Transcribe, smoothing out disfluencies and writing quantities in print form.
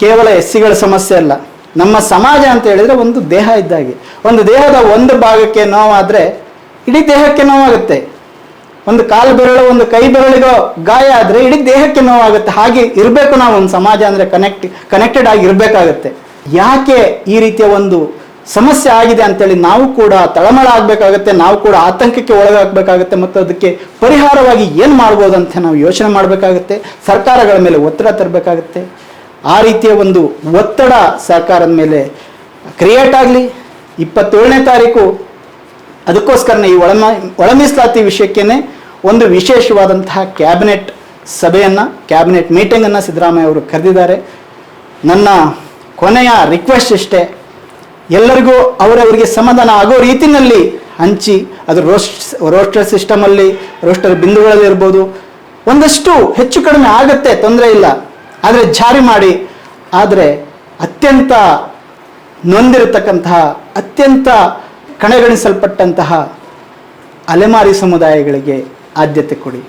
ಕೇವಲ ಎಸ್ಸಿಗಳ ಸಮಸ್ಯೆ ಅಲ್ಲ, ನಮ್ಮ ಸಮಾಜ ಅಂತ ಹೇಳಿದರೆ ಒಂದು ದೇಹ ಇದ್ದಾಗೆ. ಒಂದು ದೇಹದ ಒಂದು ಭಾಗಕ್ಕೆ ನೋವಾದರೆ ಇಡೀ ದೇಹಕ್ಕೆ ನೋವಾಗುತ್ತೆ. ಒಂದು ಕಾಲು ಬೆರಳು ಒಂದು ಕೈ ಬೆರಳಿಗೋ ಗಾಯ ಆದರೆ ಇಡೀ ದೇಹಕ್ಕೆ ನೋವಾಗುತ್ತೆ. ಹಾಗೆ ಇರಬೇಕು ನಾವು, ಒಂದು ಸಮಾಜ ಅಂದರೆ ಕನೆಕ್ಟೆಡ್ ಆಗಿ ಇರಬೇಕಾಗತ್ತೆ. ಯಾಕೆ ಈ ರೀತಿಯ ಒಂದು ಸಮಸ್ಯೆ ಆಗಿದೆ ಅಂತೇಳಿ ನಾವು ಕೂಡ ತಳಮಳ ಆಗಬೇಕಾಗತ್ತೆ, ನಾವು ಕೂಡ ಆತಂಕಕ್ಕೆ ಒಳಗಾಗಬೇಕಾಗತ್ತೆ. ಮತ್ತು ಅದಕ್ಕೆ ಪರಿಹಾರವಾಗಿ ಏನು ಮಾಡ್ಬೋದು ಅಂತ ನಾವು ಯೋಚನೆ ಮಾಡಬೇಕಾಗತ್ತೆ. ಸರ್ಕಾರಗಳ ಮೇಲೆ ಒತ್ತಡ ತರಬೇಕಾಗತ್ತೆ. ಆ ರೀತಿಯ ಒಂದು ಒತ್ತಡ ಸರ್ಕಾರದ ಮೇಲೆ ಕ್ರಿಯೇಟ್ ಆಗಲಿ. 27ನೇ ತಾರೀಕು ಅದಕ್ಕೋಸ್ಕರನೇ ಈ ಒಳ ಮೀಸಲಾತಿ ವಿಷಯಕ್ಕೇ ಒಂದು ವಿಶೇಷವಾದಂತಹ ಕ್ಯಾಬಿನೆಟ್ ಸಭೆಯನ್ನು, ಕ್ಯಾಬಿನೆಟ್ ಮೀಟಿಂಗನ್ನು ಸಿದ್ದರಾಮಯ್ಯ ಅವರು ಕರೆದಿದ್ದಾರೆ. ನನ್ನ ಕೊನೆಯ ರಿಕ್ವೆಸ್ಟ್ ಇಷ್ಟೇ, ಎಲ್ಲರಿಗೂ ಅವರವರಿಗೆ ಸಮಾಧಾನ ಆಗೋ ರೀತಿಯಲ್ಲಿ ಹಂಚಿ, ಅದು ರೋಸ್ಟರ್ ಸಿಸ್ಟಮಲ್ಲಿ, ರೋಸ್ಟರ್ ಬಿಂದುಗಳಲ್ಲಿ ಇರ್ಬೋದು, ಒಂದಷ್ಟು ಹೆಚ್ಚು ಕಡಿಮೆ ಆಗುತ್ತೆ, ತೊಂದರೆ ಇಲ್ಲ, ಆದರೆ ಜಾರಿ ಮಾಡಿ. ಆದರೆ ಅತ್ಯಂತ ನೊಂದಿರತಕ್ಕಂತಹ, ಅತ್ಯಂತ ಕಡೆಗಣಿಸಲ್ಪಟ್ಟಂತಹ ಅಲೆಮಾರಿ ಸಮುದಾಯಗಳಿಗೆ ಆದ್ಯತೆ ಕೊಡಿ.